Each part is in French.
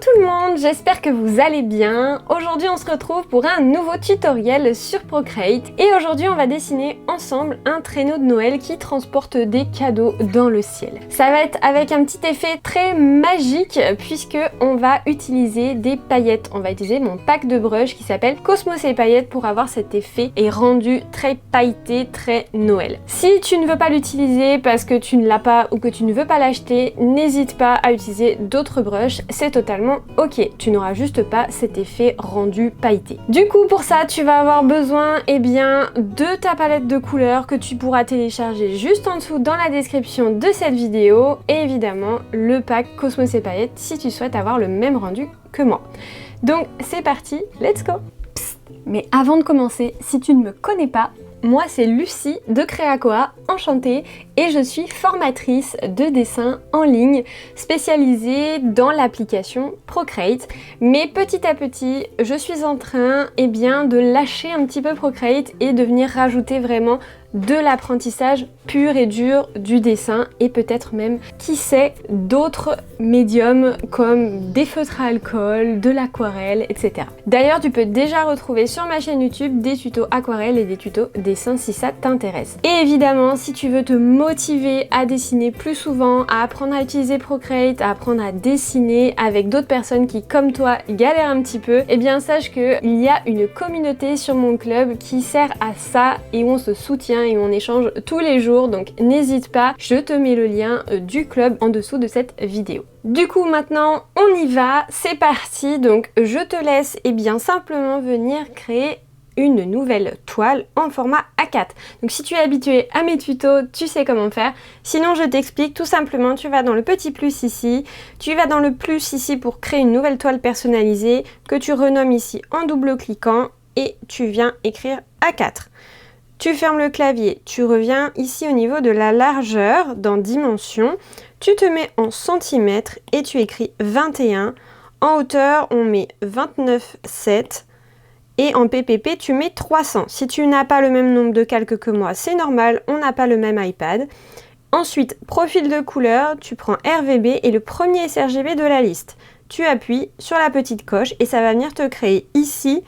tout le monde, j'espère que vous allez bien. Aujourd'hui on se retrouve pour un nouveau tutoriel sur Procreate et aujourd'hui on va dessiner ensemble un traîneau de Noël qui transporte des cadeaux dans le ciel. Ça va être avec un petit effet très magique puisque on va utiliser des paillettes. On va utiliser mon pack de brush qui s'appelle Cosmos et paillettes pour avoir cet effet et rendu très pailleté, très Noël. Si tu ne veux pas l'utiliser parce que tu ne l'as pas ou que tu ne veux pas l'acheter, n'hésite pas à utiliser d'autres brushes, c'est totalement ok. Tu n'auras juste pas cet effet rendu pailleté. Du coup, pour ça, tu vas avoir besoin de ta palette de couleurs que tu pourras télécharger juste en dessous dans la description de cette vidéo et évidemment le pack Cosmos et paillettes si tu souhaites avoir le même rendu que moi. Donc c'est parti, let's go! Psst, mais avant de commencer, si tu ne me connais pas, moi c'est Lucie de Créacoa, enchantée, et je suis formatrice de dessin en ligne spécialisée dans l'application Procreate. Mais petit à petit, je suis en train de lâcher un petit peu Procreate et de venir rajouter vraiment de l'apprentissage pur et dur du dessin et peut-être même, qui sait, d'autres médiums comme des feutres à alcool, de l'aquarelle, etc. D'ailleurs, tu peux déjà retrouver sur ma chaîne YouTube des tutos aquarelle et des tutos dessin si ça t'intéresse. Et évidemment, si tu veux te motiver à dessiner plus souvent, à apprendre à utiliser Procreate, à apprendre à dessiner avec d'autres personnes qui, comme toi, galèrent un petit peu, eh bien sache qu'il y a une communauté sur mon club qui sert à ça et où on se soutient et on échange tous les jours, donc n'hésite pas, je te mets le lien du club en dessous de cette vidéo. Du coup maintenant on y va, c'est parti, donc je te laisse simplement venir créer une nouvelle toile en format A4. Donc si tu es habitué à mes tutos, tu sais comment faire. Sinon je t'explique tout simplement, tu vas dans le petit plus ici, tu vas dans le plus ici pour créer une nouvelle toile personnalisée que tu renommes ici en double-cliquant et tu viens écrire A4. Tu fermes le clavier, tu reviens ici au niveau de la largeur dans dimension, tu te mets en centimètres et tu écris 21. En hauteur, on met 29,7 et en PPP, tu mets 300. Si tu n'as pas le même nombre de calques que moi, c'est normal, on n'a pas le même iPad. Ensuite, profil de couleur, tu prends RGB et le premier sRGB de la liste. Tu appuies sur la petite coche et ça va venir te créer ici,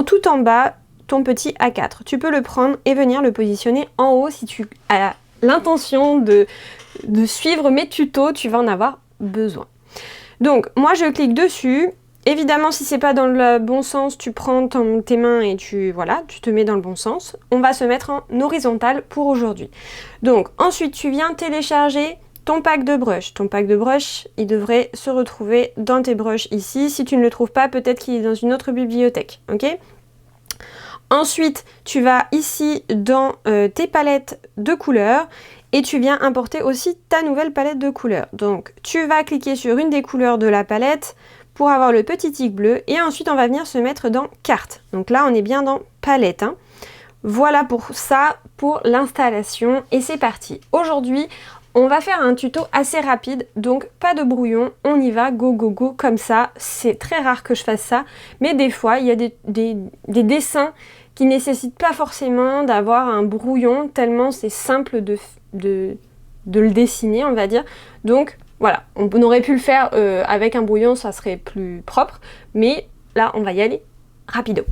tout en bas, ton petit A4. Tu peux le prendre et venir le positionner en haut si tu as l'intention de suivre mes tutos, tu vas en avoir besoin. Donc moi je clique dessus. Évidemment si c'est pas dans le bon sens, tu prends tes mains et tu te mets dans le bon sens. On va se mettre en horizontal pour aujourd'hui. Donc ensuite tu viens télécharger ton pack de brush. Ton pack de brush, il devrait se retrouver dans tes brushes ici. Si tu ne le trouves pas, peut-être qu'il est dans une autre bibliothèque, ok ? Ensuite, tu vas ici dans tes palettes de couleurs et tu viens importer aussi ta nouvelle palette de couleurs. Donc, tu vas cliquer sur une des couleurs de la palette pour avoir le petit tic bleu et ensuite on va venir se mettre dans carte. Donc là, on est bien dans palette. Voilà pour ça, pour l'installation et c'est parti. Aujourd'hui, on va faire un tuto assez rapide, donc pas de brouillon, on y va, go go go, comme ça. C'est très rare que je fasse ça, mais des fois, il y a des dessins qui nécessitent pas forcément d'avoir un brouillon, tellement c'est simple de le dessiner, on va dire. Donc voilà, on aurait pu le faire avec un brouillon, ça serait plus propre, mais là, on va y aller rapido.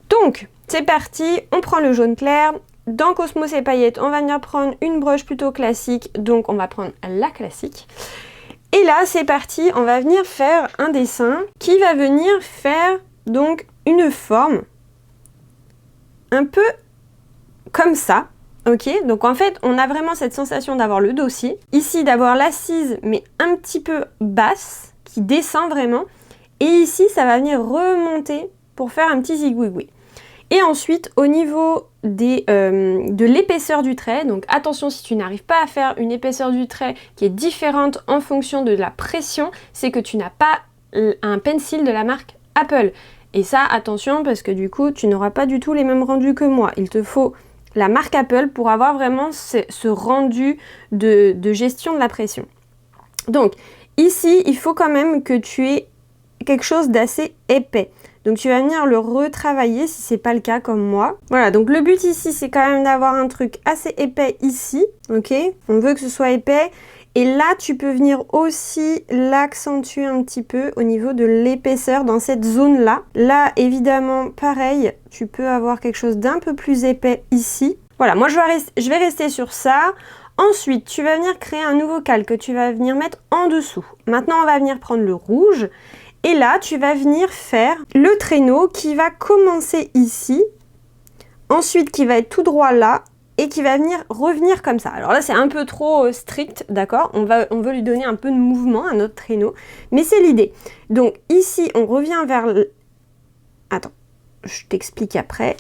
Donc, c'est parti, on prend le jaune clair. Dans Cosmos et paillettes, on va venir prendre une brush plutôt classique, donc on va prendre la classique. Et là, c'est parti, on va venir faire un dessin qui va venir faire donc une forme un peu comme ça, ok? Donc en fait, on a vraiment cette sensation d'avoir le dossier, ici d'avoir l'assise mais un petit peu basse, qui descend vraiment, et ici, ça va venir remonter pour faire un petit zigouigoui. Et ensuite, au niveau de l'épaisseur du trait, donc attention si tu n'arrives pas à faire une épaisseur du trait qui est différente en fonction de la pression, c'est que tu n'as pas un pencil de la marque Apple. Et ça, attention, parce que du coup, tu n'auras pas du tout les mêmes rendus que moi. Il te faut la marque Apple pour avoir vraiment ce rendu de gestion de la pression. Donc, ici, il faut quand même que tu aies quelque chose d'assez épais. Donc tu vas venir le retravailler si c'est pas le cas comme moi. Voilà, donc le but ici c'est quand même d'avoir un truc assez épais ici, ok? On veut que ce soit épais Et là, tu peux venir aussi l'accentuer un petit peu au niveau de l'épaisseur dans cette zone-là. Là, évidemment, pareil, tu peux avoir quelque chose d'un peu plus épais ici. Voilà, moi, je vais rester sur ça. Ensuite, tu vas venir créer un nouveau calque que tu vas venir mettre en dessous. Maintenant, on va venir prendre le rouge. Et là, tu vas venir faire le traîneau qui va commencer ici. Ensuite, qui va être tout droit là. Et qui va venir revenir comme ça. Alors là, c'est un peu trop strict, d'accord? On veut lui donner un peu de mouvement à notre traîneau. Mais c'est l'idée. Donc ici, on revient vers... Attends, je t'explique après.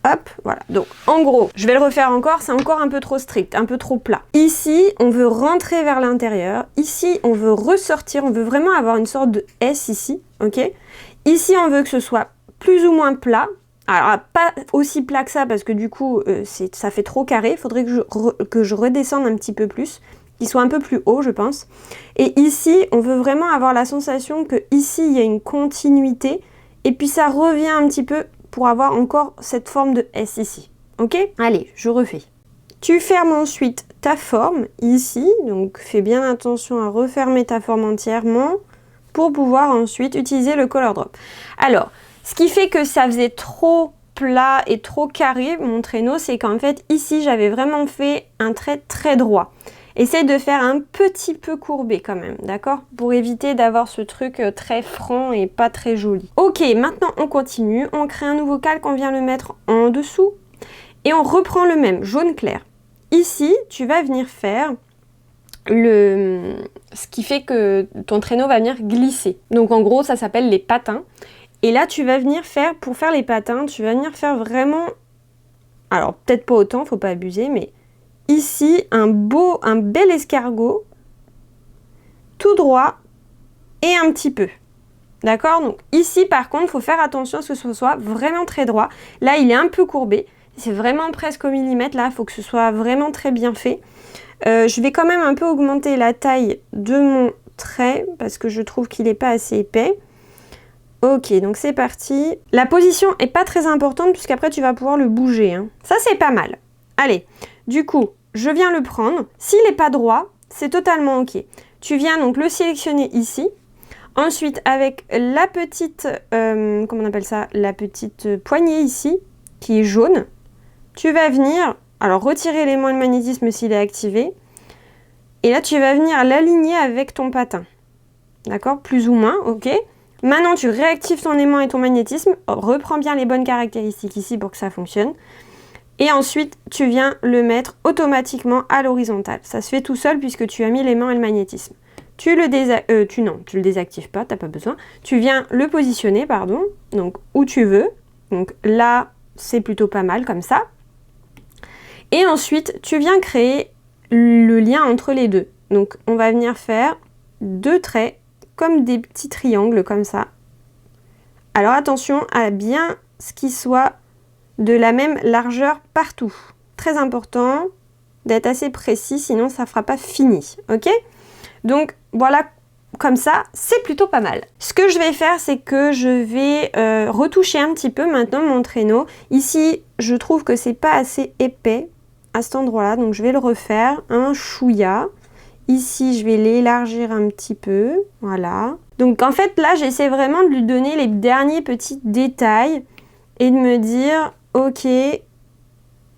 Hop, voilà. Donc en gros, je vais le refaire encore, c'est encore un peu trop strict, un peu trop plat. Ici, on veut rentrer vers l'intérieur. Ici, on veut ressortir. On veut vraiment avoir une sorte de S ici, ok? Ici, on veut que ce soit plus ou moins plat. Alors, pas aussi plat que ça, parce que du coup, ça fait trop carré. Il faudrait que je redescende un petit peu plus, qu'il soit un peu plus haut, je pense. Et ici, on veut vraiment avoir la sensation que ici, il y a une continuité. Et puis, ça revient un petit peu pour avoir encore cette forme de S ici. Ok? Allez, je refais. Tu fermes ensuite ta forme ici. Donc, fais bien attention à refermer ta forme entièrement pour pouvoir ensuite utiliser le color drop. Alors... ce qui fait que ça faisait trop plat et trop carré, mon traîneau, c'est qu'en fait, ici, j'avais vraiment fait un trait très droit. Essaye de faire un petit peu courbé quand même, d'accord? Pour éviter d'avoir ce truc très franc et pas très joli. Ok, maintenant, on continue. On crée un nouveau calque, on vient le mettre en dessous. Et on reprend le même, jaune clair. Ici, tu vas venir faire ce qui fait que ton traîneau va venir glisser. Donc, en gros, ça s'appelle les patins. Et là, tu vas venir faire, pour faire les patins, tu vas venir faire vraiment, alors peut-être pas autant, faut pas abuser, mais ici, un bel escargot, tout droit et un petit peu. D'accord? Donc ici, par contre, il faut faire attention à ce que ce soit vraiment très droit. Là, il est un peu courbé, c'est vraiment presque au millimètre, là, il faut que ce soit vraiment très bien fait. Je vais quand même un peu augmenter la taille de mon trait, parce que je trouve qu'il n'est pas assez épais. Ok, donc c'est parti. La position est pas très importante puisqu'après tu vas pouvoir le bouger. Hein. Ça c'est pas mal. Allez, du coup, je viens le prendre. S'il n'est pas droit, c'est totalement ok. Tu viens donc le sélectionner ici. Ensuite, avec la petite, comment on appelle ça? La petite poignée ici, qui est jaune. Tu vas venir, alors retirer l'élément de magnétisme s'il est activé. Et là, tu vas venir l'aligner avec ton patin. D'accord? Plus ou moins, ok. Maintenant, tu réactives ton aimant et ton magnétisme. Reprends bien les bonnes caractéristiques ici pour que ça fonctionne. Et ensuite, tu viens le mettre automatiquement à l'horizontale. Ça se fait tout seul puisque tu as mis l'aimant et le magnétisme. Tu le désactives pas, tu n'as pas besoin. Tu viens le positionner, pardon, donc où tu veux. Donc là, c'est plutôt pas mal comme ça. Et ensuite, tu viens créer le lien entre les deux. Donc, on va venir faire deux traits comme des petits triangles comme ça. Alors attention à bien ce qui soit de la même largeur partout. Très important d'être assez précis, sinon ça ne fera pas fini. Ok? Donc voilà, comme ça, c'est plutôt pas mal. Ce que je vais faire, c'est que je vais retoucher un petit peu maintenant mon traîneau. Ici, je trouve que c'est pas assez épais à cet endroit-là, donc je vais le refaire un chouïa. Ici, je vais l'élargir un petit peu, voilà. Donc en fait, là, j'essaie vraiment de lui donner les derniers petits détails et de me dire, ok,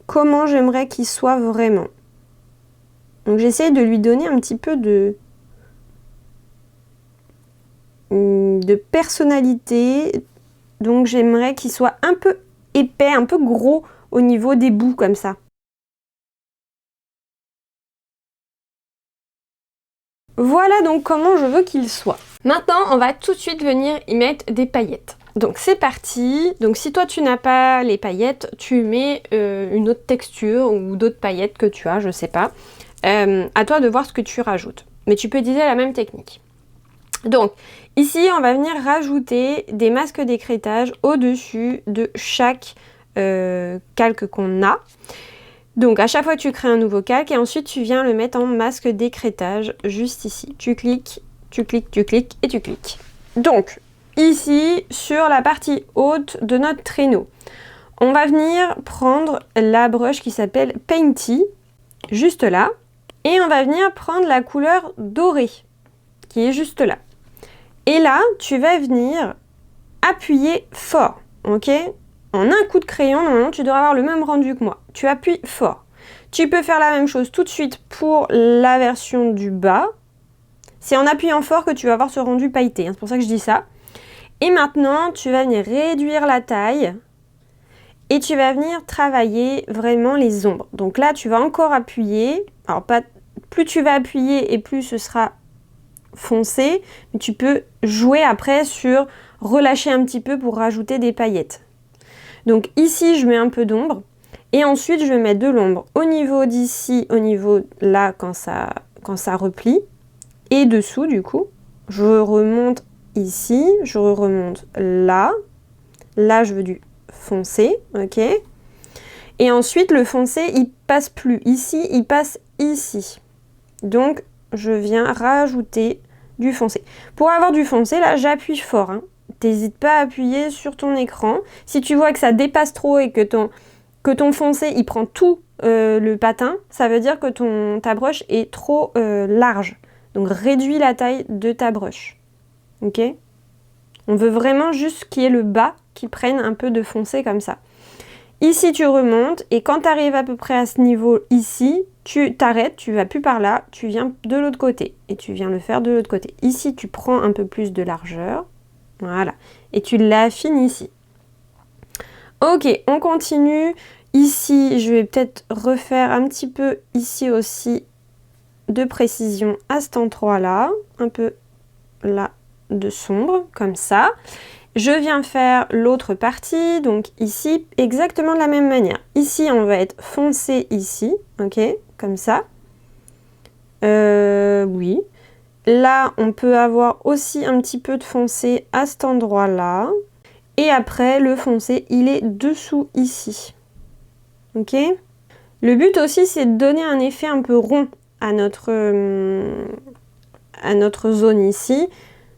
comment j'aimerais qu'il soit vraiment. Donc j'essaie de lui donner un petit peu de personnalité. Donc j'aimerais qu'il soit un peu épais, un peu gros au niveau des bouts comme ça. Voilà donc comment je veux qu'il soit. Maintenant, on va tout de suite venir y mettre des paillettes. Donc c'est parti. Donc si toi tu n'as pas les paillettes, tu mets une autre texture ou d'autres paillettes que tu as, je sais pas. À toi de voir ce que tu rajoutes. Mais tu peux utiliser la même technique. Donc ici, on va venir rajouter des masques d'écrêtage au-dessus de chaque calque qu'on a. Donc à chaque fois tu crées un nouveau calque et ensuite tu viens le mettre en masque d'écrêtage juste ici. Tu cliques, tu cliques, tu cliques et tu cliques. Donc ici sur la partie haute de notre traîneau, on va venir prendre la brush qui s'appelle Painty, juste là. Et on va venir prendre la couleur dorée, qui est juste là. Et là, tu vas venir appuyer fort, ok? En un coup de crayon, normalement, tu devras avoir le même rendu que moi. Tu appuies fort. Tu peux faire la même chose tout de suite pour la version du bas. C'est en appuyant fort que tu vas avoir ce rendu pailleté, hein, c'est pour ça que je dis ça. Et maintenant, tu vas venir réduire la taille et tu vas venir travailler vraiment les ombres. Donc là, tu vas encore appuyer. Alors, plus tu vas appuyer et plus ce sera foncé, mais tu peux jouer après sur relâcher un petit peu pour rajouter des paillettes. Donc ici, je mets un peu d'ombre et ensuite, je vais mettre de l'ombre au niveau d'ici, au niveau là, quand ça replie. Et dessous, du coup, je remonte ici, je remonte là. Là, je veux du foncé, ok? Et ensuite, le foncé, il passe plus ici, il passe ici. Donc, je viens rajouter du foncé. Pour avoir du foncé, là, j'appuie fort. Hein. T'hésites pas à appuyer sur ton écran. Si tu vois que ça dépasse trop et que ton foncé, il prend tout le patin, ça veut dire que ta brush est trop large. Donc réduis la taille de ta brush. Ok? On veut vraiment juste qu'il y ait le bas qui prenne un peu de foncé comme ça. Ici tu remontes et quand tu arrives à peu près à ce niveau ici, tu t'arrêtes, tu vas plus par là, tu viens de l'autre côté et tu viens le faire de l'autre côté. Ici tu prends un peu plus de largeur, voilà, et tu l'affines ici. Ok, on continue. Ici je vais peut-être refaire un petit peu ici aussi de précision à cet endroit-là, un peu là de sombre, comme ça. Je viens faire l'autre partie, donc ici, exactement de la même manière. Ici, on va être foncé ici, ok, comme ça. Oui. Là, on peut avoir aussi un petit peu de foncé à cet endroit-là. Et après, le foncé, il est dessous ici. Ok? Le but aussi, c'est de donner un effet un peu rond à notre zone ici.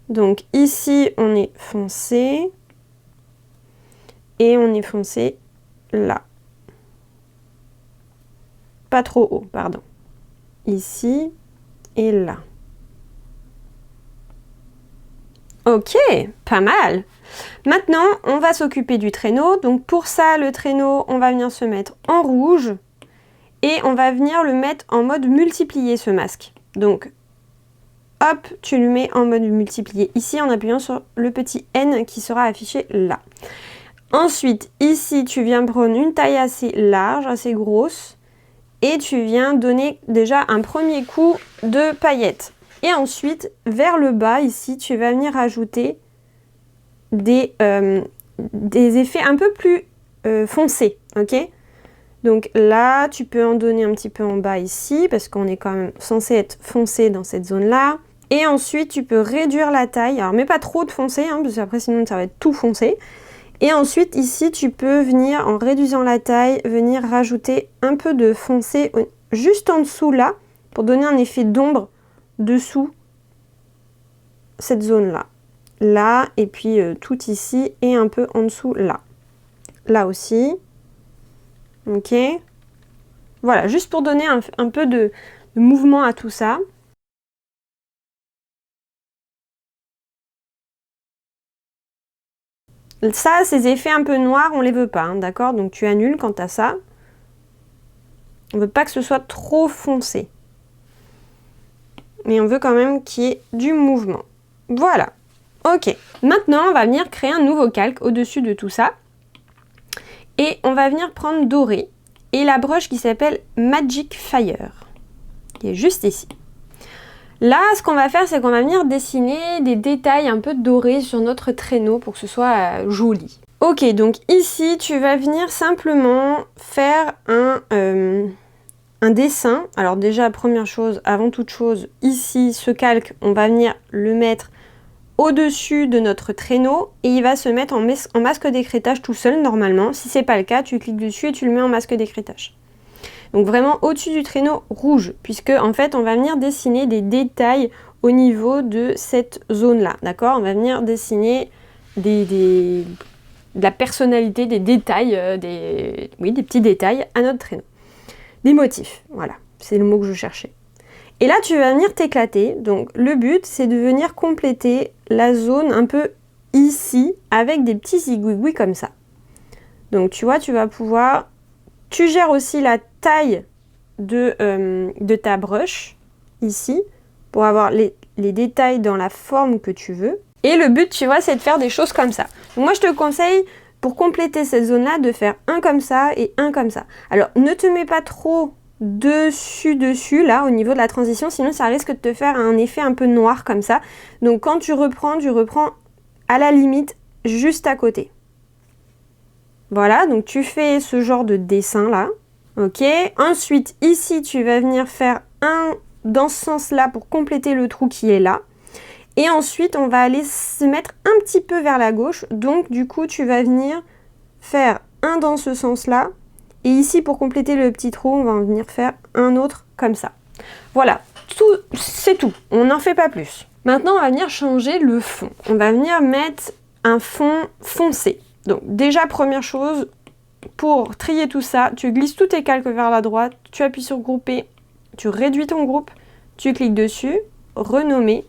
Donc ici, on est foncé et on est foncé là. Pas trop haut, pardon. Ici et là. Ok, pas mal. Maintenant, on va s'occuper du traîneau. Donc pour ça, le traîneau, on va venir se mettre en rouge et on va venir le mettre en mode multiplié, ce masque. Donc hop, tu le mets en mode multiplié ici en appuyant sur le petit N qui sera affiché là. Ensuite, ici, tu viens prendre une taille assez large, assez grosse, et tu viens donner déjà un premier coup de paillettes. Et ensuite, vers le bas, ici, tu vas venir ajouter des effets un peu plus foncés, ok? Donc là, tu peux en donner un petit peu en bas ici, parce qu'on est quand même censé être foncé dans cette zone-là. Et ensuite, tu peux réduire la taille. Alors, mais pas trop de foncé, hein, parce qu'après, sinon, ça va être tout foncé. Et ensuite, ici, tu peux venir, en réduisant la taille, venir rajouter un peu de foncé juste en dessous là, pour donner un effet d'ombre dessous cette zone-là. Là, et puis tout ici, et un peu en dessous là. Là aussi. Ok. Voilà, juste pour donner un peu de mouvement à tout ça. Ça, ces effets un peu noirs, on les veut pas, hein, d'accord? Donc tu annules quant à ça. On veut pas que ce soit trop foncé. Mais on veut quand même qu'il y ait du mouvement. Voilà. Ok. Maintenant, on va venir créer un nouveau calque au-dessus de tout ça. Et on va venir prendre doré. Et la broche qui s'appelle Magic Fire. Qui est juste ici. Là, ce qu'on va faire, c'est qu'on va venir dessiner des détails un peu dorés sur notre traîneau pour que ce soit joli. Ok, donc ici, tu vas venir simplement faire un dessin. Alors déjà, première chose, avant toute chose, ici, ce calque, on va venir le mettre au-dessus de notre traîneau et il va se mettre en masque d'écrêtage tout seul normalement. Si c'est pas le cas, tu cliques dessus et tu le mets en masque d'écrêtage. Donc vraiment au-dessus du traîneau rouge, puisque en fait on va venir dessiner des détails au niveau de cette zone-là, d'accord? On va venir dessiner de la personnalité, des détails, des petits détails à notre traîneau. Des motifs, voilà, c'est le mot que je cherchais. Et là, tu vas venir t'éclater. Donc, le but, c'est de venir compléter la zone un peu ici avec des petits zigouigouis comme ça. Donc, tu vois, tu vas pouvoir... Tu gères aussi la taille de ta brush, ici, pour avoir les détails dans la forme que tu veux. Et le but, tu vois, c'est de faire des choses comme ça. Donc, moi, je te conseille, pour compléter cette zone-là, de faire un comme ça et un comme ça. Alors, ne te mets pas trop dessus, là, au niveau de la transition, sinon ça risque de te faire un effet un peu noir comme ça. Donc, quand tu reprends à la limite juste à côté. Voilà, donc tu fais ce genre de dessin là, ok. Ensuite, ici, tu vas venir faire un dans ce sens-là pour compléter le trou qui est là. Et ensuite, on va aller se mettre un petit peu vers la gauche. Donc, du coup, tu vas venir faire un dans ce sens-là. Et ici, pour compléter le petit trou, on va venir faire un autre comme ça. Voilà, c'est tout. On n'en fait pas plus. Maintenant, on va venir changer le fond. On va venir mettre un fond foncé. Donc, déjà, première chose, pour trier tout ça, tu glisses tous tes calques vers la droite, tu appuies sur grouper, tu réduis ton groupe, tu cliques dessus, renommer,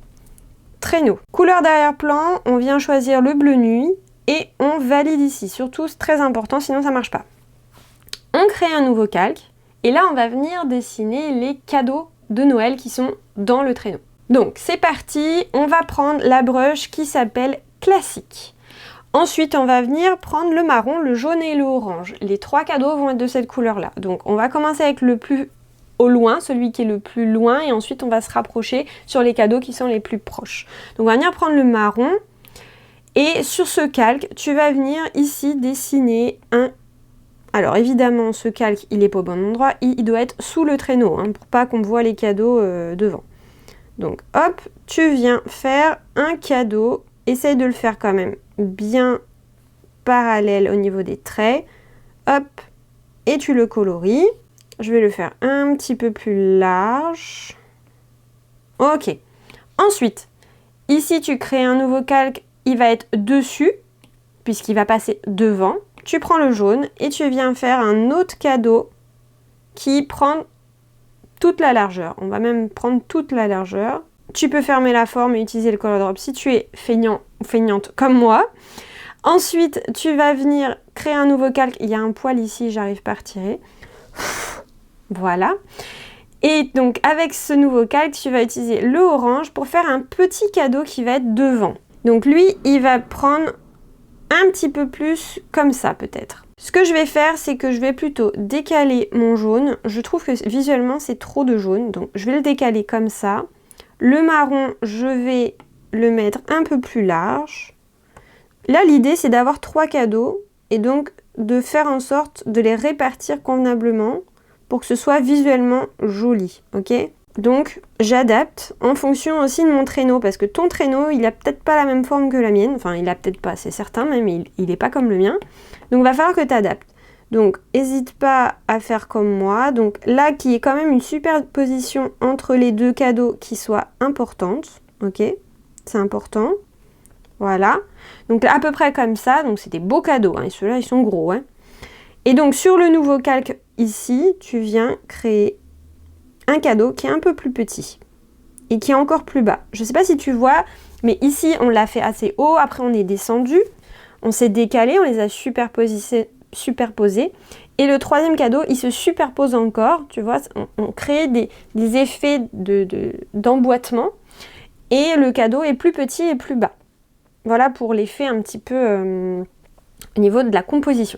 traîneau. Couleur d'arrière-plan, on vient choisir le bleu nuit et on valide ici. Surtout, c'est très important, sinon ça ne marche pas. On crée un nouveau calque et là, on va venir dessiner les cadeaux de Noël qui sont dans le traîneau. Donc, c'est parti, on va prendre la brush qui s'appelle Classique. Ensuite, on va venir prendre le marron, le jaune et le orange. Les trois cadeaux vont être de cette couleur-là. Donc, on va commencer avec le plus au loin, celui qui est le plus loin, et ensuite, on va se rapprocher sur les cadeaux qui sont les plus proches. Donc, on va venir prendre le marron, et sur ce calque, tu vas venir ici dessiner un... Alors, évidemment, ce calque, il n'est pas au bon endroit, il doit être sous le traîneau, hein, pour pas qu'on voit les cadeaux devant. Donc, hop, tu viens faire un cadeau. Essaye de le faire quand même bien parallèle au niveau des traits. Hop, et tu le colories. Je vais le faire un petit peu plus large. Ok. Ensuite, ici, tu crées un nouveau calque. Il va être dessus, puisqu'il va passer devant. Tu prends le jaune et tu viens faire un autre cadeau qui prend toute la largeur. On va même prendre toute la largeur. Tu peux fermer la forme et utiliser le color drop si tu es feignant ou feignante comme moi. Ensuite, tu vas venir créer un nouveau calque. Il y a un poil ici, j'arrive pas à retirer. Voilà. Et donc, avec ce nouveau calque, tu vas utiliser le orange pour faire un petit cadeau qui va être devant. Donc lui, il va prendre un petit peu plus comme ça peut-être. Ce que je vais faire, c'est que je vais plutôt décaler mon jaune. Je trouve que visuellement, c'est trop de jaune. Donc, je vais le décaler comme ça. Le marron, je vais le mettre un peu plus large. Là, l'idée, c'est d'avoir trois cadeaux et donc de faire en sorte de les répartir convenablement pour que ce soit visuellement joli, ok? Donc, j'adapte en fonction aussi de mon traîneau parce que ton traîneau, il a peut-être pas la même forme que la mienne. Enfin, il a peut-être pas, c'est certain, même il n'est pas comme le mien. Donc, il va falloir que tu adaptes. Donc, n'hésite pas à faire comme moi. Donc là, qu'il y ait quand même une superposition entre les deux cadeaux qui soit importante. Ok, c'est important. Voilà. Donc à peu près comme ça. Donc c'est des beaux cadeaux. Hein, et ceux-là, ils sont gros. Hein. Et donc sur le nouveau calque ici, tu viens créer un cadeau qui est un peu plus petit. Et qui est encore plus bas. Je ne sais pas si tu vois, mais ici, on l'a fait assez haut. Après, on est descendu. On s'est décalé. On les a superposés. Et le troisième cadeau, il se superpose encore, tu vois, on crée des effets d'emboîtement et le cadeau est plus petit et plus bas. Voilà pour l'effet un petit peu au niveau de la composition.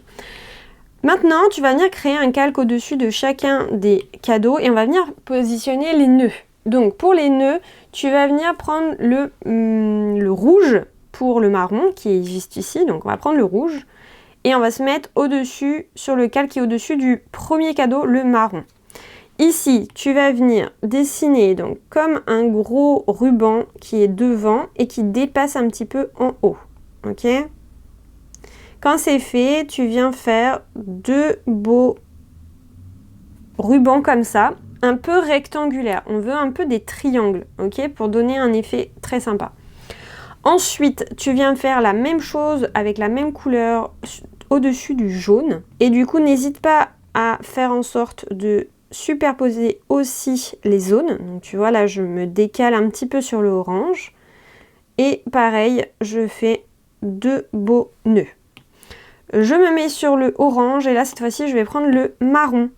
Maintenant, tu vas venir créer un calque au-dessus de chacun des cadeaux et on va venir positionner les nœuds. Donc pour les nœuds, tu vas venir prendre le rouge pour le marron qui est juste ici, donc on va prendre le rouge. Et on va se mettre au-dessus, sur le calque qui est au-dessus du premier cadeau, le marron. Ici, tu vas venir dessiner donc comme un gros ruban qui est devant et qui dépasse un petit peu en haut. Ok ? Quand c'est fait, tu viens faire deux beaux rubans comme ça, un peu rectangulaires. On veut un peu des triangles, ok ? Pour donner un effet très sympa. Ensuite, tu viens faire la même chose avec la même couleur au-dessus du jaune. Et du coup, n'hésite pas à faire en sorte de superposer aussi les zones. Donc tu vois là je me décale un petit peu sur le orange. Et pareil, je fais 2 beaux nœuds. Je me mets sur le orange et là cette fois-ci je vais prendre le marron.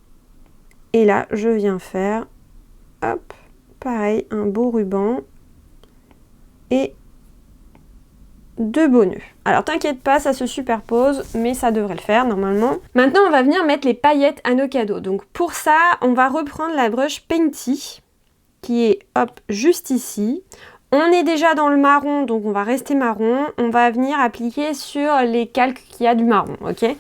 Et là je viens faire, hop, pareil, un beau ruban et 2 beaux nœuds. Alors t'inquiète pas, ça se superpose, mais ça devrait le faire normalement. Maintenant on va venir mettre les paillettes à nos cadeaux. Donc pour ça, on va reprendre la brush Painty, qui est, hop, juste ici. On est déjà dans le marron, donc on va rester marron. On va venir appliquer sur les calques qu'il y a du marron, ok?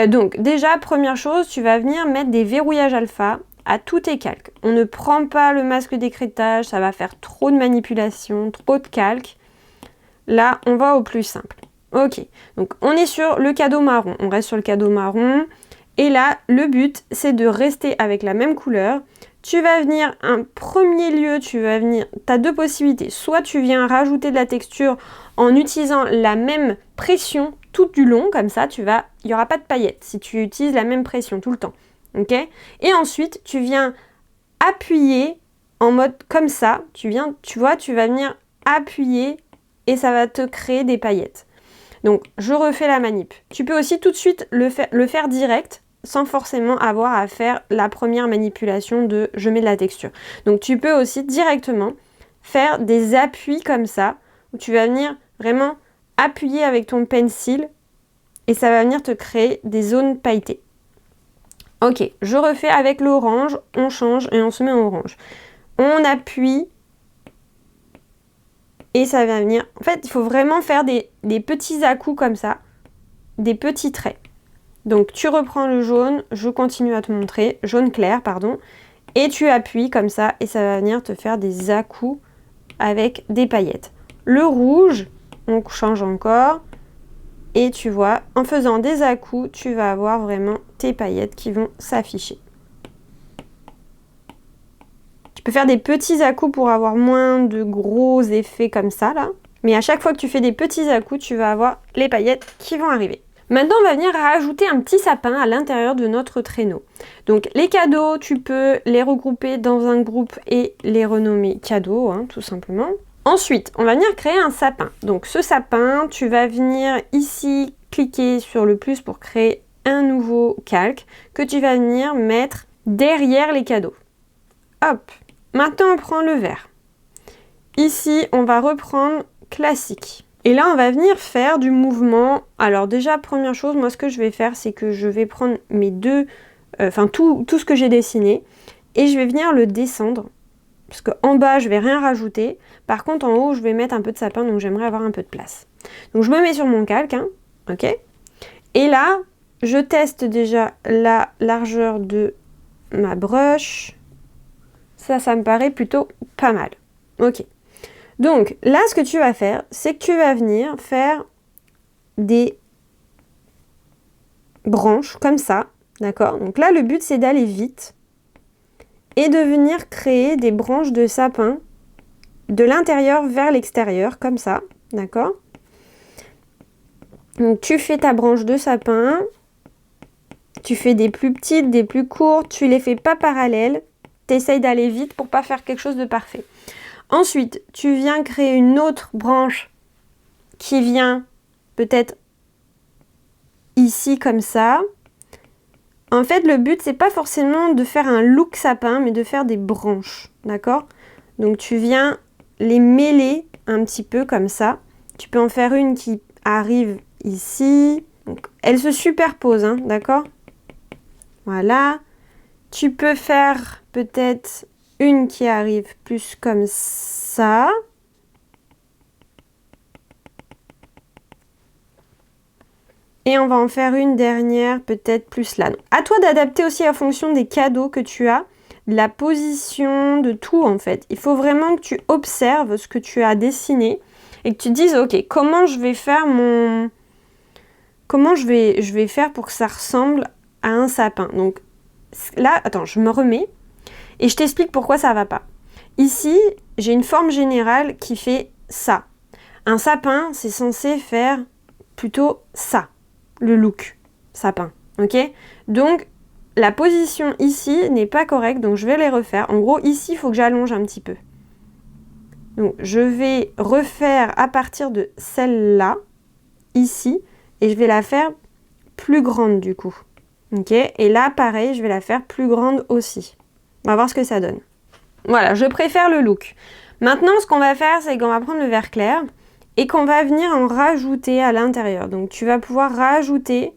Donc déjà, première chose, tu vas venir mettre des verrouillages alpha à tous tes calques. On ne prend pas le masque d'écrêtage, ça va faire trop de manipulation, trop de calque. Là, on va au plus simple. Ok, donc on est sur le cadeau marron. On reste sur le cadeau marron. Et là, le but, c'est de rester avec la même couleur. Tu vas venir, un premier lieu, tu as 2 possibilités. Soit tu viens rajouter de la texture en utilisant la même pression tout du long, comme ça, il n'y aura pas de paillettes si tu utilises la même pression tout le temps. Ok? Et ensuite, tu viens appuyer en mode comme ça. Tu vas venir appuyer et ça va te créer des paillettes. Donc, je refais la manip. Tu peux aussi tout de suite le faire direct, sans forcément avoir à faire la première manipulation de je mets de la texture. Donc tu peux aussi directement faire des appuis comme ça, où tu vas venir vraiment appuyer avec ton pencil et ça va venir te créer des zones pailletées. Ok, je refais avec l'orange, on change et on se met en orange. On appuie et ça va venir... En fait, il faut vraiment faire des petits à-coups comme ça, des petits traits. Donc tu reprends le jaune, je continue à te montrer, jaune clair pardon, et tu appuies comme ça et ça va venir te faire des à-coups avec des paillettes. Le rouge, on change encore et tu vois, en faisant des à-coups, tu vas avoir vraiment tes paillettes qui vont s'afficher. Tu peux faire des petits à-coups pour avoir moins de gros effets comme ça là, mais à chaque fois que tu fais des petits à-coups, tu vas avoir les paillettes qui vont arriver. Maintenant, on va venir rajouter un petit sapin à l'intérieur de notre traîneau. Donc, les cadeaux, tu peux les regrouper dans un groupe et les renommer cadeaux, hein, tout simplement. Ensuite, on va venir créer un sapin. Donc, ce sapin, tu vas venir ici cliquer sur le plus pour créer un nouveau calque que tu vas venir mettre derrière les cadeaux. Hop! Maintenant, on prend le vert. Ici, on va reprendre classique. Et là, on va venir faire du mouvement. Alors déjà, première chose, moi, ce que je vais faire, c'est que je vais prendre mes tout ce que j'ai dessiné et je vais venir le descendre. Parce qu'en bas, je vais rien rajouter. Par contre, en haut, je vais mettre un peu de sapin, donc j'aimerais avoir un peu de place. Donc, je me mets sur mon calque, hein, ok? Et là, je teste déjà la largeur de ma brush. Ça me paraît plutôt pas mal. Ok. Donc là, ce que tu vas faire, c'est que tu vas venir faire des branches comme ça, d'accord? Donc là, le but, c'est d'aller vite et de venir créer des branches de sapin de l'intérieur vers l'extérieur, comme ça, d'accord? Donc tu fais ta branche de sapin, tu fais des plus petites, des plus courtes, tu les fais pas parallèles, tu essayes d'aller vite pour pas faire quelque chose de parfait. Ensuite, tu viens créer une autre branche qui vient peut-être ici comme ça. En fait, le but, c'est pas forcément de faire un look sapin, mais de faire des branches, d'accord? Donc, tu viens les mêler un petit peu comme ça. Tu peux en faire une qui arrive ici. Donc, elle se superpose, hein, d'accord? Voilà. Tu peux faire peut-être une qui arrive plus comme ça. Et on va en faire une dernière, peut-être plus là. Donc, à toi d'adapter aussi en fonction des cadeaux que tu as, de la position, de tout en fait. Il faut vraiment que tu observes ce que tu as dessiné et que tu te dises, ok, comment je vais faire Comment je vais faire pour que ça ressemble à un sapin. Donc là, attends, je me remets. Et je t'explique pourquoi ça va pas. Ici, j'ai une forme générale qui fait ça. Un sapin, c'est censé faire plutôt ça, le look sapin, ok? Donc, la position ici n'est pas correcte, donc je vais les refaire. En gros, ici, il faut que j'allonge un petit peu. Donc, je vais refaire à partir de celle-là, ici, et je vais la faire plus grande du coup. Ok, et là, pareil, je vais la faire plus grande aussi. On va voir ce que ça donne. Voilà, je préfère le look. Maintenant, ce qu'on va faire, c'est qu'on va prendre le vert clair et qu'on va venir en rajouter à l'intérieur. Donc, tu vas pouvoir rajouter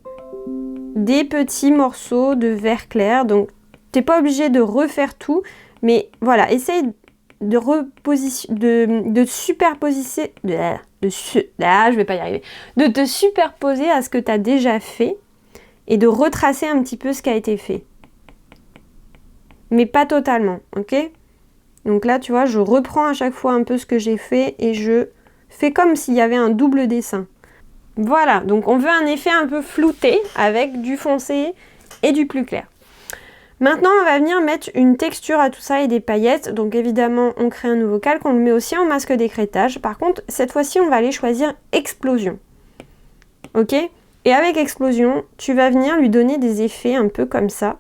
des petits morceaux de vert clair. Donc, tu n'es pas obligé de refaire tout, mais voilà, essaye de superposer, je vais pas y arriver, de te superposer à ce que tu as déjà fait et de retracer un petit peu ce qui a été fait. Mais pas totalement, ok? Donc là, tu vois, je reprends à chaque fois un peu ce que j'ai fait et je fais comme s'il y avait un double dessin. Voilà, donc on veut un effet un peu flouté avec du foncé et du plus clair. Maintenant, on va venir mettre une texture à tout ça et des paillettes. Donc évidemment, on crée un nouveau calque, on le met aussi en masque d'écrêtage. Par contre, cette fois-ci, on va aller choisir Explosion. Ok? Et avec Explosion, tu vas venir lui donner des effets un peu comme ça.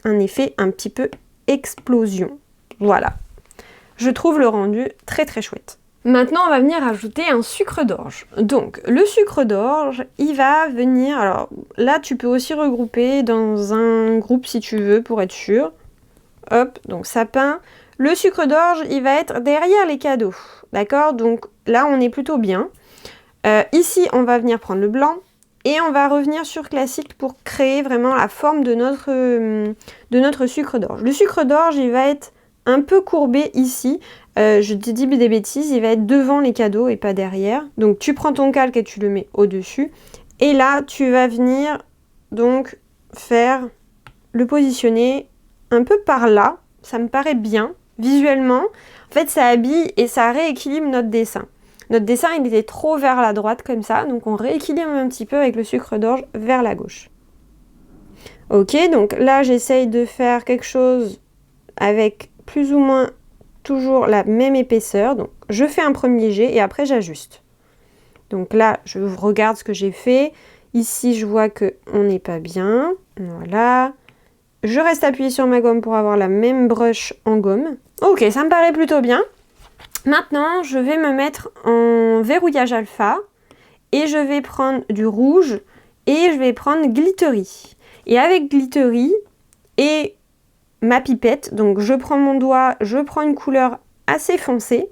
Un effet un petit peu explosion. Voilà. Je trouve le rendu très très chouette. Maintenant, on va venir ajouter un sucre d'orge. Donc, le sucre d'orge, il va venir... Alors, là, tu peux aussi regrouper dans un groupe si tu veux, pour être sûr. Hop, donc sapin. Le sucre d'orge, il va être derrière les cadeaux. D'accord? Donc, là, on est plutôt bien. Ici, on va venir prendre le blanc. Et on va revenir sur classique pour créer vraiment la forme de notre sucre d'orge. Le sucre d'orge, il va être un peu courbé ici. Je te dis des bêtises, il va être devant les cadeaux et pas derrière. Donc tu prends ton calque et tu le mets au-dessus. Et là, tu vas venir donc faire le positionner un peu par là. Ça me paraît bien, visuellement. En fait, ça habille et ça rééquilibre notre dessin. Notre dessin, il était trop vers la droite comme ça, donc on rééquilibre un petit peu avec le sucre d'orge vers la gauche. Ok, donc là, j'essaye de faire quelque chose avec plus ou moins toujours la même épaisseur. Donc, je fais un premier jet et après, j'ajuste. Donc là, je regarde ce que j'ai fait. Ici, je vois qu'on n'est pas bien. Voilà. Je reste appuyée sur ma gomme pour avoir la même brush en gomme. Ok, ça me paraît plutôt bien. Maintenant, je vais me mettre en verrouillage alpha et je vais prendre du rouge et je vais prendre Glittery. Et avec Glittery et ma pipette, donc je prends mon doigt, je prends une couleur assez foncée,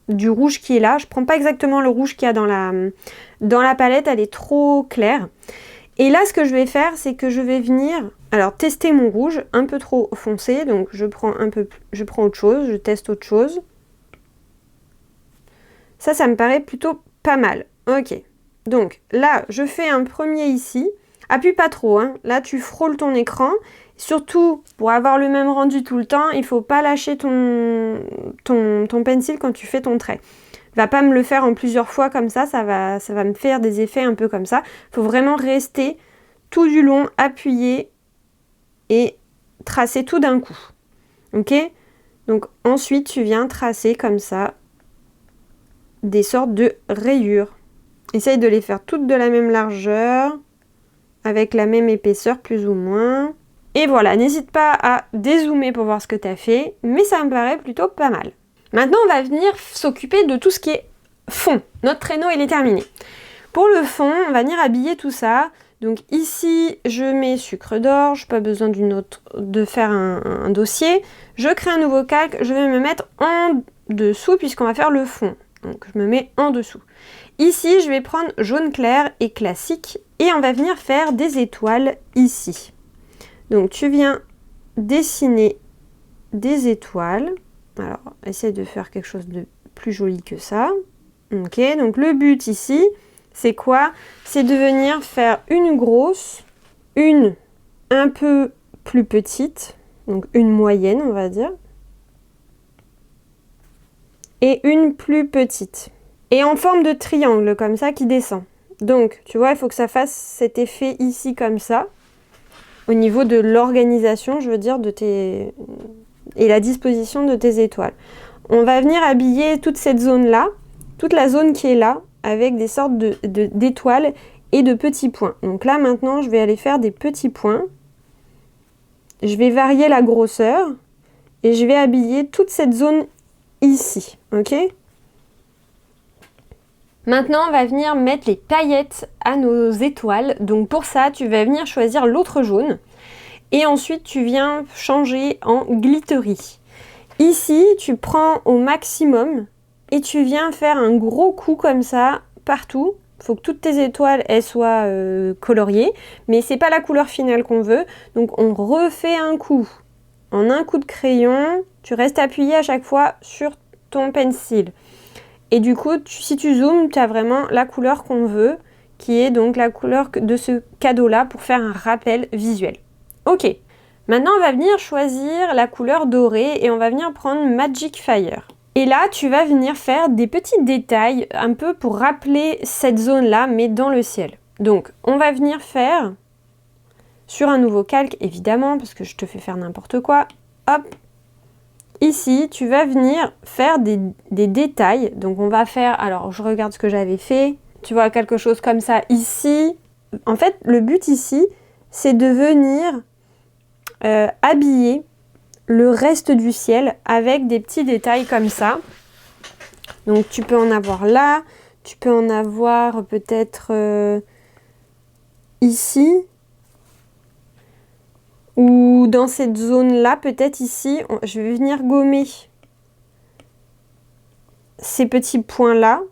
du rouge qui est là. Je prends pas exactement le rouge qu'il y a dans la palette, elle est trop claire. Et là, ce que je vais faire, c'est que je vais venir tester mon rouge, un peu trop foncé, donc je prends autre chose, je teste autre chose. Ça me paraît plutôt pas mal. Ok. Donc là, je fais un premier ici. Appuie pas trop, hein. Là, tu frôles ton écran. Surtout, pour avoir le même rendu tout le temps, il faut pas lâcher ton pencil quand tu fais ton trait. Va pas me le faire en plusieurs fois comme ça va me faire des effets un peu comme ça. Il faut vraiment rester tout du long, appuyé et tracer tout d'un coup. Ok? Donc ensuite, tu viens tracer comme ça des sortes de rayures. Essaye de les faire toutes de la même largeur, avec la même épaisseur plus ou moins. Et voilà, n'hésite pas à dézoomer pour voir ce que tu as fait, mais ça me paraît plutôt pas mal. Maintenant, on va venir s'occuper de tout ce qui est fond. Notre traîneau, il est terminé. Pour le fond, on va venir habiller tout ça. Donc ici, je mets sucre d'orge, pas besoin de faire un dossier. Je crée un nouveau calque, je vais me mettre en dessous puisqu'on va faire le fond. Donc je me mets en dessous. Ici, je vais prendre jaune clair et classique et on va venir faire des étoiles ici. Donc tu viens dessiner des étoiles. Alors, essaye de faire quelque chose de plus joli que ça. Ok, donc le but ici, c'est quoi? C'est de venir faire une grosse, une un peu plus petite, donc une moyenne, on va dire, et une plus petite. Et en forme de triangle, comme ça, qui descend. Donc, tu vois, il faut que ça fasse cet effet ici, comme ça, au niveau de l'organisation, je veux dire, et la disposition de tes étoiles. On va venir habiller toute cette zone-là, toute la zone qui est là, avec des sortes d'étoiles et de petits points. Donc là, maintenant, je vais aller faire des petits points. je vais varier la grosseur et je vais habiller toute cette zone ici, ok? Maintenant, on va venir mettre les paillettes à nos étoiles. Donc pour ça, tu vas venir choisir l'autre jaune. Et ensuite, tu viens changer en glittery. Ici, tu prends au maximum et tu viens faire un gros coup comme ça partout. Il faut que toutes tes étoiles elles soient coloriées, mais c'est pas la couleur finale qu'on veut. Donc on refait un coup. En un coup de crayon, tu restes appuyé à chaque fois sur ton pencil. Et du coup, si tu zoomes, tu as vraiment la couleur qu'on veut, qui est donc la couleur de ce cadeau-là pour faire un rappel visuel. Ok, maintenant on va venir choisir la couleur dorée et on va venir prendre Magic Fire. Et là, tu vas venir faire des petits détails un peu pour rappeler cette zone-là, mais dans le ciel. Donc, on va venir faire sur un nouveau calque, évidemment, parce que je te fais faire n'importe quoi. Hop! Ici, tu vas venir faire des détails. Donc, on va faire... Alors, je regarde ce que j'avais fait. Tu vois, quelque chose comme ça ici. En fait, le but ici, c'est de venir habiller le reste du ciel avec des petits détails comme ça. Donc, tu peux en avoir là. Tu peux en avoir peut-être ici. Ou dans cette zone-là, peut-être ici, je vais venir gommer ces petits points-là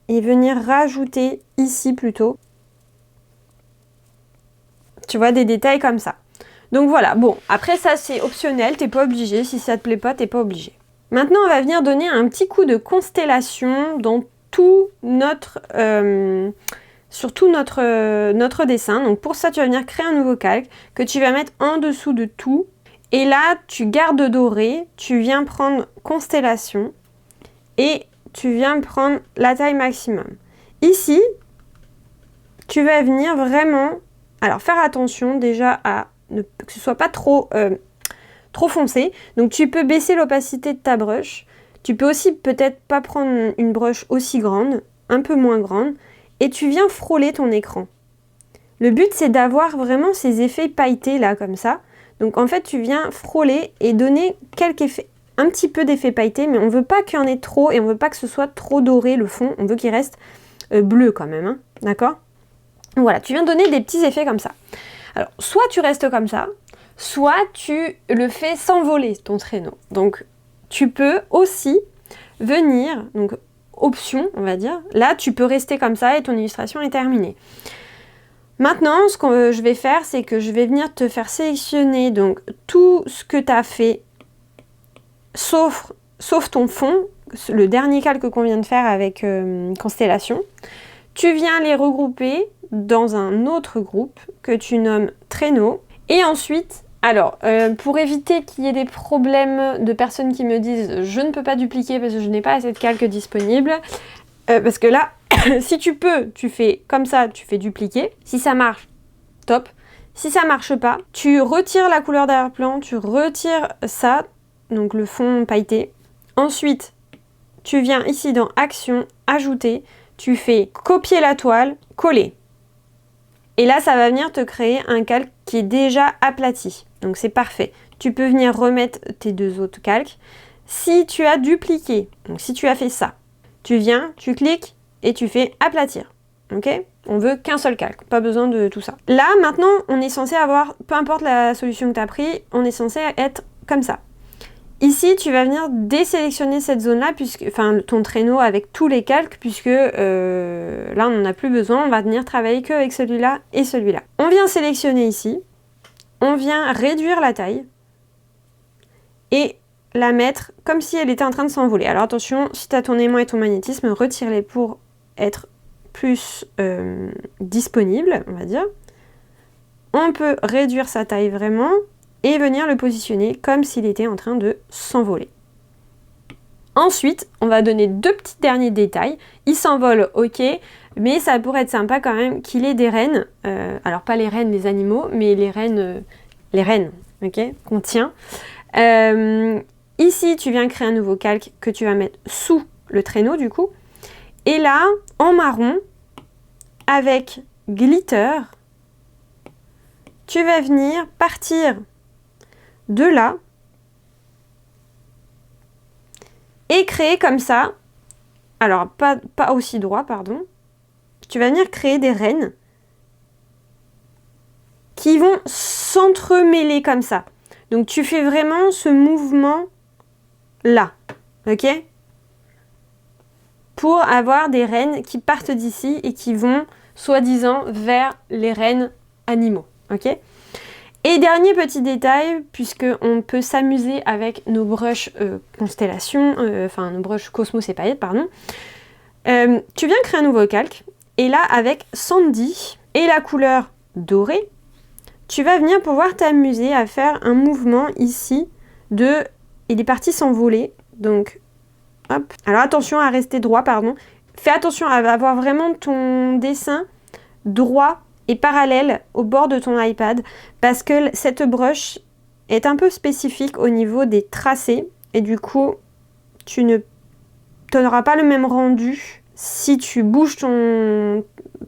et venir rajouter ici plutôt. Tu vois, des détails comme ça. Donc voilà, bon, après ça c'est optionnel, t'es pas obligé. Si ça te plaît pas, t'es pas obligé. Maintenant, on va venir donner un petit coup de constellation dans tout notre... sur tout notre dessin. Donc pour ça, tu vas venir créer un nouveau calque que tu vas mettre en dessous de tout. Et là, tu gardes doré, tu viens prendre constellation et tu viens prendre la taille maximum. Ici, tu vas venir vraiment... Alors, faire attention déjà à que ce soit pas trop foncé. Donc, tu peux baisser l'opacité de ta brush. Tu peux aussi peut-être pas prendre une brush aussi grande, un peu moins grande. Et tu viens frôler ton écran. Le but, c'est d'avoir vraiment ces effets pailletés là, comme ça. Donc en fait, tu viens frôler et donner quelques effets, un petit peu d'effet pailleté, mais on ne veut pas qu'il y en ait trop et on ne veut pas que ce soit trop doré le fond. On veut qu'il reste bleu quand même, hein, d'accord? Voilà, tu viens donner des petits effets comme ça. Alors, soit tu restes comme ça, soit tu le fais s'envoler ton traîneau. Donc, tu peux aussi venir... Donc, option, on va dire. Là, tu peux rester comme ça et ton illustration est terminée. Maintenant, ce que je vais faire, c'est que je vais venir te faire sélectionner donc tout ce que tu as fait, sauf ton fond, le dernier calque qu'on vient de faire avec Constellation. Tu viens les regrouper dans un autre groupe que tu nommes Traîneau. Et ensuite, alors, pour éviter qu'il y ait des problèmes de personnes qui me disent « je ne peux pas dupliquer parce que je n'ai pas assez de calque disponible », parce que là, si tu peux, tu fais comme ça, tu fais dupliquer. Si ça marche, top. Si ça marche pas, tu retires la couleur d'arrière-plan, tu retires ça, donc le fond pailleté. Ensuite, tu viens ici dans Action, Ajouter, tu fais copier la toile, coller. Et là, ça va venir te créer un calque qui est déjà aplati. Donc c'est parfait. Tu peux venir remettre tes deux autres calques. Si tu as dupliqué, donc si tu as fait ça, tu viens, tu cliques et tu fais aplatir. Ok? On veut qu'un seul calque, pas besoin de tout ça. Là, maintenant, on est censé avoir, peu importe la solution que tu as pris, on est censé être comme ça. Ici, tu vas venir désélectionner cette zone-là, enfin ton traîneau avec tous les calques, puisque là, on n'en a plus besoin. On va venir travailler qu'avec celui-là et celui-là. On vient sélectionner ici. On vient réduire la taille et la mettre comme si elle était en train de s'envoler. Alors attention, si tu as ton aimant et ton magnétisme, retire-les pour être plus disponible, on va dire. On peut réduire sa taille vraiment et venir le positionner comme s'il était en train de s'envoler. Ensuite, on va donner deux petits derniers détails. Il s'envole, ok, mais ça pourrait être sympa quand même qu'il ait des rênes. Alors pas les rênes, les animaux, mais les rênes, ok, qu'on tient. Ici, tu viens créer un nouveau calque que tu vas mettre sous le traîneau du coup. Et là, en marron, avec glitter, tu vas venir partir de là et créer comme ça, alors pas aussi droit, pardon, tu vas venir créer des rennes qui vont s'entremêler comme ça. Donc tu fais vraiment ce mouvement là, ok? Pour avoir des rennes qui partent d'ici et qui vont, soi-disant, vers les rennes animaux, ok? Et dernier petit détail, puisqu'on peut s'amuser avec nos brushes constellation, enfin nos brushes Cosmos et paillettes, pardon. Tu viens créer un nouveau calque, et là avec Sandy et la couleur dorée, tu vas venir pouvoir t'amuser à faire un mouvement ici de... Il est parti s'envoler, donc hop. Alors attention à rester droit, pardon. Fais attention à avoir vraiment ton dessin droit et parallèle au bord de ton iPad parce que cette brush est un peu spécifique au niveau des tracés et du coup tu n'auras pas le même rendu si tu bouges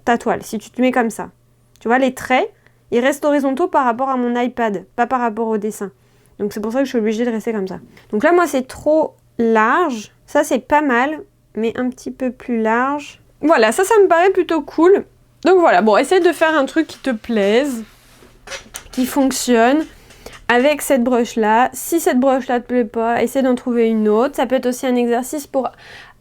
ta toile, si tu te mets comme ça. Tu vois, les traits, ils restent horizontaux par rapport à mon iPad, pas par rapport au dessin. Donc c'est pour ça que je suis obligée de rester comme ça. Donc là, moi, c'est trop large. Ça, c'est pas mal, mais un petit peu plus large. Voilà, ça me paraît plutôt cool. Donc voilà, bon, essaye de faire un truc qui te plaise, qui fonctionne avec cette broche-là. Si cette broche-là te plaît pas, essaie d'en trouver une autre. Ça peut être aussi un exercice pour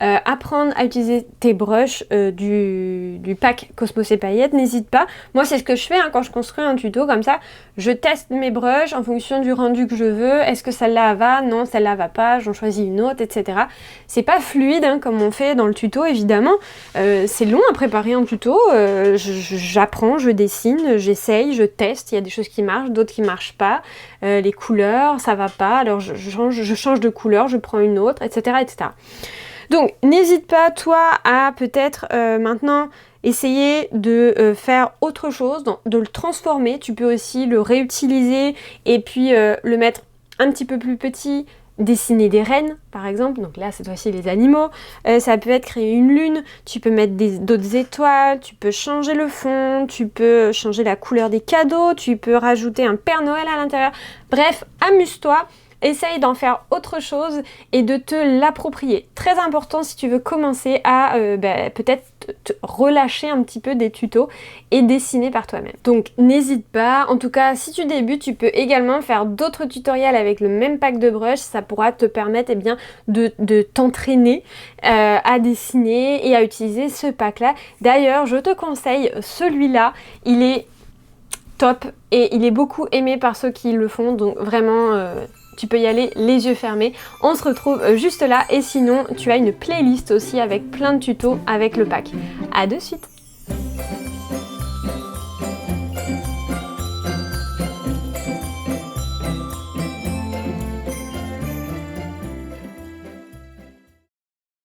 apprendre à utiliser tes brushes du pack Cosmos et paillettes. N'hésite pas. Moi, c'est ce que je fais quand je construis un tuto comme ça. Je teste mes brushes en fonction du rendu que je veux. Est-ce que celle-là va? Non, celle-là va pas. J'en choisis une autre, etc. C'est pas fluide comme on fait dans le tuto, évidemment. C'est long à préparer un tuto. J'apprends, je dessine, j'essaye, je teste. Il y a des choses qui marchent, d'autres qui marchent pas. Les couleurs, ça va pas. Alors je change de couleur, je prends une autre, etc., etc. Donc, n'hésite pas, toi, à peut-être maintenant essayer de faire autre chose, de le transformer. Tu peux aussi le réutiliser et puis le mettre un petit peu plus petit, dessiner des rennes, par exemple. Donc là, cette fois-ci, les animaux. Ça peut être créer une lune. Tu peux mettre d'autres étoiles. Tu peux changer le fond. Tu peux changer la couleur des cadeaux. Tu peux rajouter un Père Noël à l'intérieur. Bref, amuse-toi. Essaye d'en faire autre chose et de te l'approprier. Très important si tu veux commencer à peut-être te relâcher un petit peu des tutos et dessiner par toi-même. Donc n'hésite pas. En tout cas, si tu débutes, tu peux également faire d'autres tutoriels avec le même pack de brushes. Ça pourra te permettre de t'entraîner à dessiner et à utiliser ce pack-là. D'ailleurs, je te conseille celui-là. Il est top et il est beaucoup aimé par ceux qui le font. Donc vraiment... tu peux y aller les yeux fermés. On se retrouve juste là et sinon tu as une playlist aussi avec plein de tutos avec le pack. À de suite.